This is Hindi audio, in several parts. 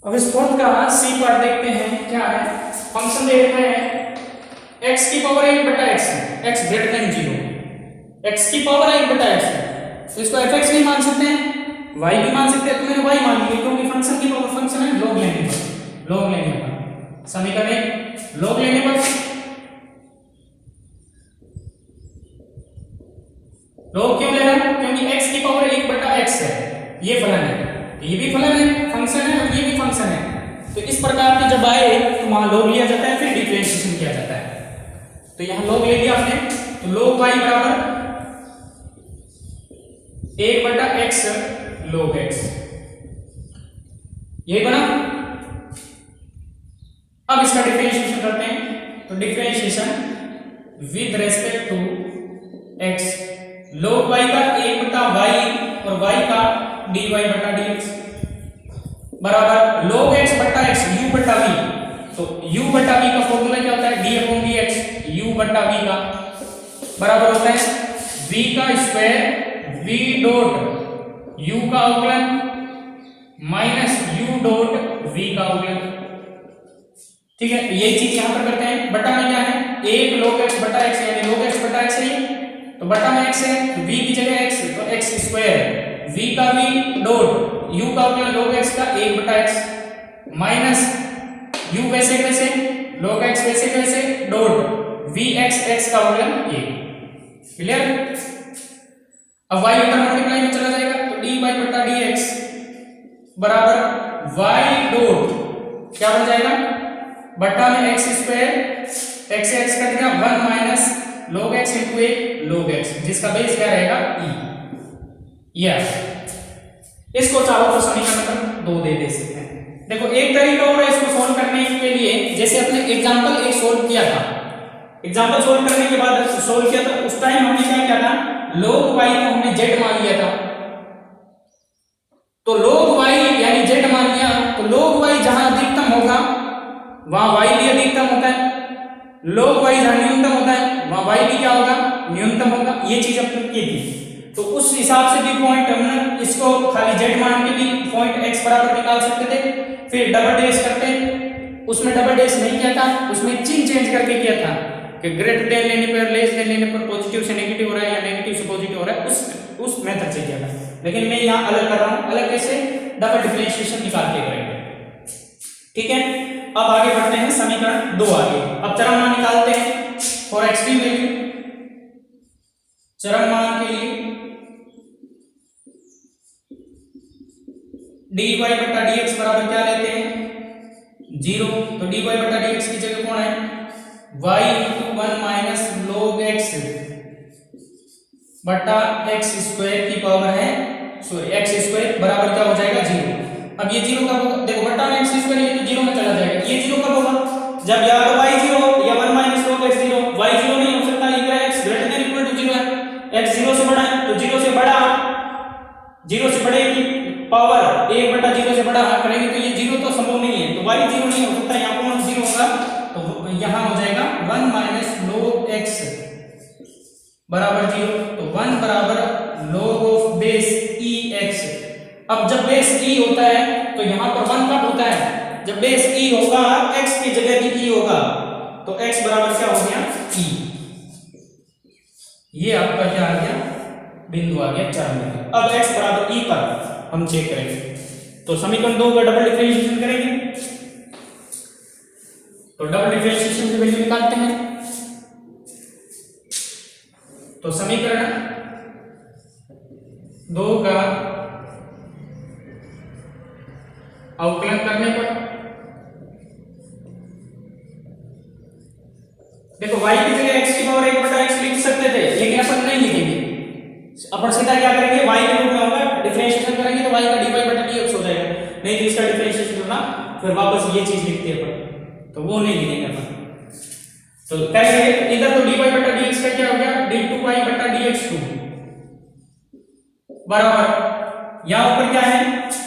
अब इस फोर्थ का सी पार्ट देखते हैं क्या है। फंक्शन दे रखा है x की पावर 1 बटा x है, x ग्रेटर देन 0, x की पावर 1 बटा x है, तो इसको fx भी मान सकते हैं, y भी मान सकते हैं, तो मैंने y मान लिया क्योंकि फंक्शन की पावर फंक्शन है लॉग लेने पर, लॉग लेने पर समीकरण एक लॉग लेने पर लॉग क्यों ले रहा हूं, क्योंकि x की पावर 1 बटा x है, ये फलन है, ये भी फलन है, फंक्शन है और ये भी फंक्शन है, तो इस प्रकार के जब आए तो वहां लॉग लिया जाता है, फिर डिफरेंशिएशन किया जाता है। तो यहां लॉग ले लिया आपने, तो log y बराबर 1 बटा x log x, यही बना। अब इसका डिफरेंशिएशन करते हैं, तो differentiation with respect to x, log y का 1 बटा y और y का dy बटा dx बराबर log x बटा x u बटा v, तो u बटा v का फॉर्मूला क्या होता है, d अपॉन dx, u बटा v का बराबर होता है v का स्क्वायर v डॉट u का अवकलन माइनस u डॉट v का अवकलन। ठीक है, तो यही चीज यहां पर करते हैं। बटा में क्या है, 1 log x बटा x, यानी log x बटा x है ये, तो बटा में x है तो v की जगह x, तो x स्क्वायर v का v डॉट u का अवकलन log x का 1 बटा x माइनस u वैसे कैसे log x वैसे कैसे डॉट v x का अवकलन 1। क्लियर। अब y उधर मल्टीप्लाई में चला जाएगा, तो dy बटा dx बराबर y डॉट क्या बन जाएगा, बटा में x स्क्वायर, x से x कट गया 1 minus log x into 1 log x, जिसका बेस क्या रहेगा e। इसको चाहो तो समीकरण नंबर 2 दे सकते हैं। देखो एक तरीका और है इसको सॉल्व करने के लिए, जैसे अपने एग्जांपल एक सॉल्व किया था, एग्जांपल सॉल्व करने के बाद सॉल्व किया था, उस टाइम हमने क्या किया था, log y को हमने z मान लिया था, तो log y यानी z मान लिया, तो log y जहां अधिकतम होगा वहां y भी अधिकतम होता है, log y जहां न्यूनतम होता है वहां y भी क्या होगा, न्यूनतम होगा। ये चीज अपने की थी, तो उस हिसाब से भी पॉइंट हमने इसको खाली z मान के भी पॉइंट x बराबर निकाल सकते थे। फिर डबल डैश करते, उसमें डबल डैश नहीं किया था, उसमें चिन्ह चेंज करके किया था कि ग्रेटर देन लेने पर, लेस देन लेने पर पॉजिटिव से नेगेटिव हो रहा है या नेगेटिव से पॉजिटिव हो रहा है, उस मेथड से किया था। लेकिन मैं यहाँ अलग कर रहा हूँ, अलग कैसे, डबल डिफरेंशिएशन निकाल के करेंगे। ठीक है, अब आगे बढ़ते हैं समीकरण 2 आगे। अब चरम मान निकालते हैं फॉर एक्सट्रीम वैल्यू, चरम मान के लिए dy बटा dx बराबर क्या लेते हैं, 0, तो dy बटा dx की जगह कौन है, y into 1 minus log x बटा x स्क्वायर की पावर है, सॉरी x स्क्वायर बराबर क्या हो जाएगा 0। अब ये 0 कब होगा, देखो बटा में x स्क्वायर, ये तो 0 में चला जाएगा, ये 0 कब होगा, जब या तो y 0 या 1 माइनस log x 0, y 0 नहीं हो सकता, ये x greater than equal to 0 है, x 0 से बड़ा है, तो 0 से बड़ा, 0 से बड़े की पावर 1 बटा 0 से बड़ा करेंगे तो ये 0 तो संभव नहीं है, तो y 0 नहीं हो सकता, यहाँ कौन 0 होगा, तो यहाँ हो जाएगा 1 माइनस log x बराबर 0, तो 1 बराबर log of base e x। अब जब बेस e होता है तो यहाँ पर 1 कब होता है, जब बेस e होगा x की जगह भी e होगा, तो x बराबर क्या हो गया e, ये आपका क्या आ गया, बिंदु आ गया चरम बिंदु। अब x बराबर e पर हम चेक करेंगे, तो समीकरण 2 का डबल डिफरेंशिएशन करेंगे, तो डबल डिफरेंशिएशन की वैल्यू निकालते हैं, तो समीकरण 2 का अवकलन करने पर देखो y की जगह x की पावर 1 बटा x लिख सकते थे, लेकिन अपन नहीं लिखेंगे, अपन सीधा क्या करेंगे, y के रूप में होगा, डिफरेंशिएशन करेंगे तो y का dy बटा dx हो जाएगा, नहीं तो इसका डिफरेंशिएशन करना फिर वापस ये चीज लिखते हैं अपन, तो वो नहीं लिखेंगे अपन। तो कहेंगे इधर तो dy बटा dx का क्या हो गया, d2y बटा dx2 बराबर, यहां ऊपर क्या है,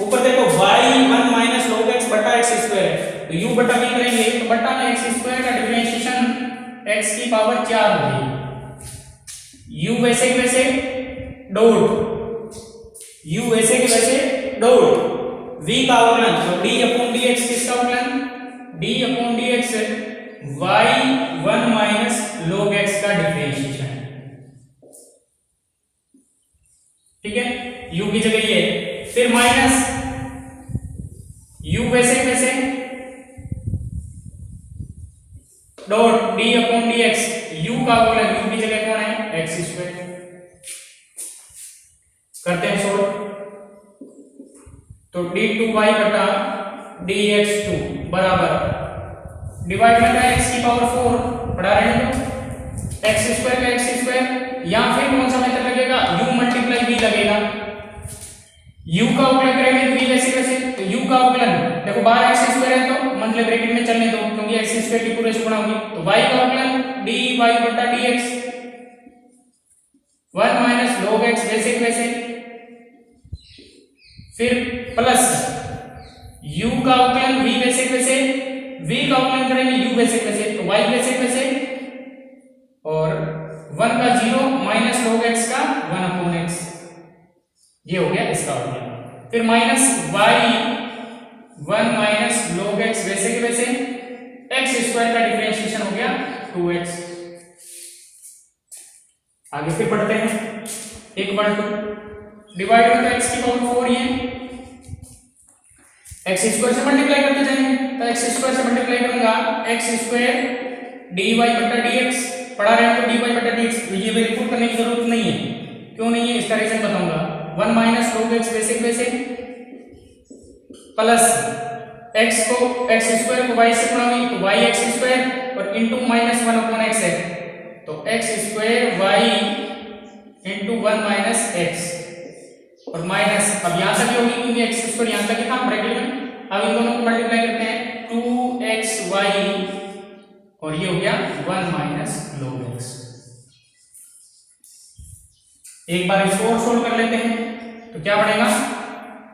ऊपर देखो y 1 माइनस log x बटा x स्क्वायर है, तो u बटा v करेंगे तो बटा में x स्क्वायर का डिफरेंशिएशन x की पावर 4 होगी, u वैसे के वैसे डॉट, u वैसे के वैसे डॉट v का अवकलन, तो d अपॉन dx किसका अवकलन, d upon dx y1 minus log x का डिफरेंशिएशन, ठीक है, u की जगह ये, फिर माइनस u वैसे वैसे dot d upon dx, u का अवकलन, u की जगह कौन है, x स्क्वायर, करते हैं सोल्व, तो d2y बटा dx2 बराबर डिवाइड में x की पावर 4 बढ़ा रहे हैं तो x स्क्वायर का x स्क्वायर, या फिर कौन सा मेथड लगेगा, u मल्टीप्लाई v लगेगा, u का अवकलन करेंगे v वैसे वैसे, तो u का अवकलन देखो बाहर x स्क्वायर है तो मंथली ब्रैकेट में चलने दो क्योंकि x स्क्वायर की पूरे से गुणा होगी, तो y का अवकलन dy बटा dx 1 माइनस log x वैसे वैसे, फिर प्लस u का अवकलन v वैसे वैसे, v का अवकलन करेंगे u वैसे वैसे, तो y वैसे वैसे, और 1 का 0 माइनस log x का 1 अपॉन x, ये हो गया इसका अवकलन, फिर minus y 1 minus log x वैसे के वैसे, x स्क्वायर का डिफरेंशिएशन हो गया 2x। आगे फिर पढ़ते हैं, इक्वल टू डिवाइड होता है x की पावर 4, ये x स्क्वायर से मल्टीप्लाई करते जाएंगे, तो x स्क्वायर से मल्टीप्लाई करूंगा x स्क्वायर dy बटा dx, पढ़ा रहे हैं तो dy बटा dx, ये भी रिपोर्ट करने की जरूरत नहीं है, क्यों नहीं है इसका रीजन बताऊंगा, 1 माइनस log x वैसे वैसे, प्लस x स्क्वायर को y से गुणा हुई तो y x स्क्वायर, और इनटू माइनस 1 अपॉन x है, तो x square y into 1 minus x, और माइनस अब यहां तक होगी क्योंकि x स्क्वायर यहां तक था ब्रैकेट में, अब इन दोनों को मल्टीप्लाई करते हैं 2xy, और ये हो गया 1 माइनस log x। एक बार इसको और सोल्व कर लेते हैं, तो क्या बनेगा,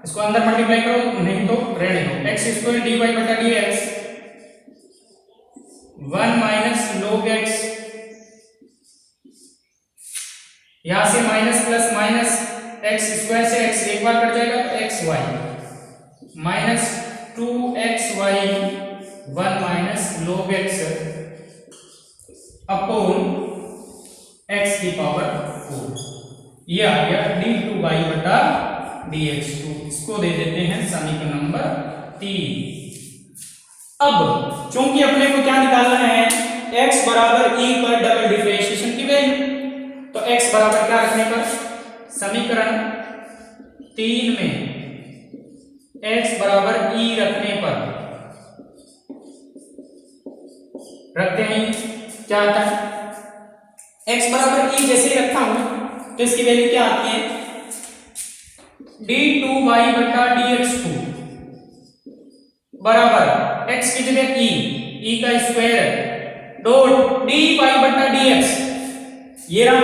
इसको अंदर मल्टीप्लाई करो, नहीं तो रहने दो, x स्क्वायर dy बटा dx 1 माइनस log x, यहां से minus plus minus x square से x एक बार कट जाएगा तो xy minus 2xy 1 minus log x upon x की पावर 4, ये आ गया d2y बटा dx2, इसको दे देते हैं समीकरण नंबर 3। अब चूंकि अपने को क्या निकालना है, x बराबर e पर डबल डिफरेंशिएशन की वैल्यू, तो x बराबर क्या रखने पर, समीकरण 3 में x बराबर e रखने पर रखते हैं, क्या आता है, x बराबर e जैसे ही रखा हूं तो इसकी वैल्यू क्या आती है, d2y बटा dx2 बराबर x की जगह e का स्क्वायर डॉट dy बटा dx, ये रहा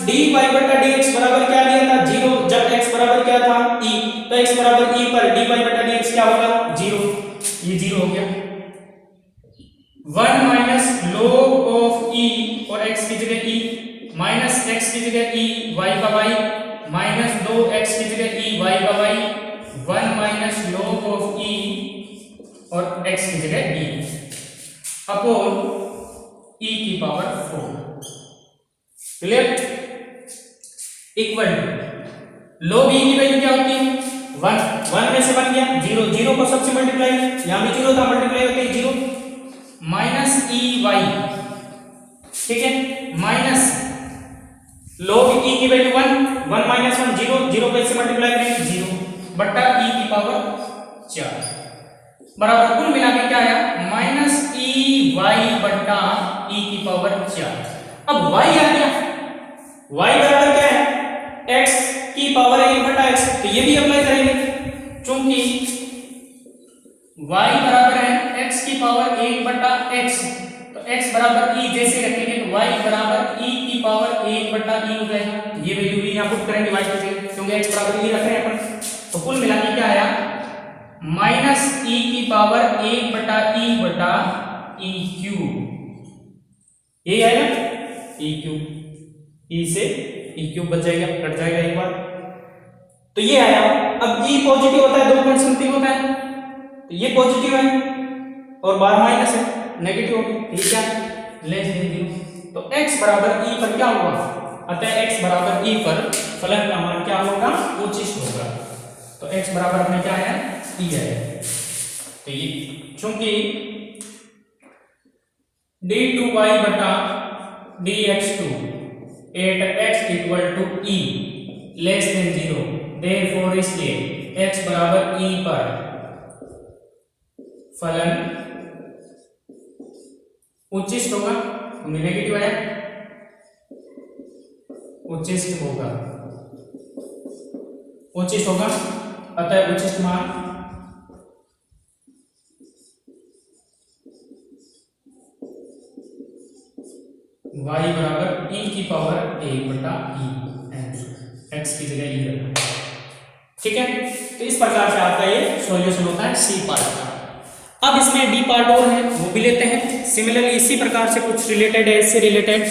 dy बटा dx बराबर क्या दिया था 0, जब x बराबर क्या था e, तो x बराबर e पर dy बटा dx क्या होगा 0, ये 0 हो गया, 1 माइनस log ऑफ e, और x की जगह e, माइनस x की जगह e y का y, माइनस 2x की जगह e y का y, 1 minus log of e और x की जगह e अपॉन e की power 4, clear, equal log e की वैल्यू क्या होती है 1, 1 में से बन गया 0, 0 को सबसे मल्टीप्लाई, यहां भी 0 था, मल्टीप्लाई होते ही 0, माइनस e y, ठीक है, माइनस log e की वैल्यू 1, 1 माइनस 1 0, 0 को इससे मल्टीप्लाई करेंगे 0 बटा e की पावर 4 बराबर कुल मिला के क्या आया, माइनस e y बटा e की पावर 4। अब y आ गया, y बराबर क्या है x की पावर 1 बटा x, तो ये भी अप्लाई करेंगे, क्योंकि y बराबर है x की पावर 1 बटा x, तो x बराबर e जैसे रखेंगे तो y बराबर e की पावर 1 बटा e हो जाएगा, ये वैल्यू भी यहां पुट करेंगे y की जगह, क्योंकि x बराबर e रख रहे हैं अपन, तो कुल मिला के क्या आया, माइनस e की पावर 1 बटा e क्यूब, ये है ना e क्यूब, e से e क्यूब बच जाएगा, कट जाएगा एक बार, तो ये आया। अब ई पॉजिटिव होता है, 2 पॉइंट समथिंग होता है, तो ये पॉजिटिव है और बार माइनस है, नेगेटिव होगी, ठीक है, लेस देन 0। तो x बराबर ई पर क्या होगा, अतः x बराबर ई पर फलन का मान क्या होगा, उचिष्ट होगा। तो x बराबर अपने क्या है, ई है। तो ये चूंकि d2y बटा dx2 at x equal to e less than 0, therefore इसलिए x बराबर ई पर फलन उच्चिष्ट होगा, नेगेटिव है, उच्चिष्ट होगा, उच्चिष्ट होगा, अतः उच्चिष्ट मान y बराबर e की पावर 1 बटा e, x की जगह e रखना, ठीक है। तो इस प्रकार से आपका ये सॉल्यूशन होता है सी पार्ट का। अब इसमें डी पार्ट और है, वो भी लेते हैं। सिमिलरली इसी प्रकार से कुछ रिलेटेड है, इससे रिलेटेड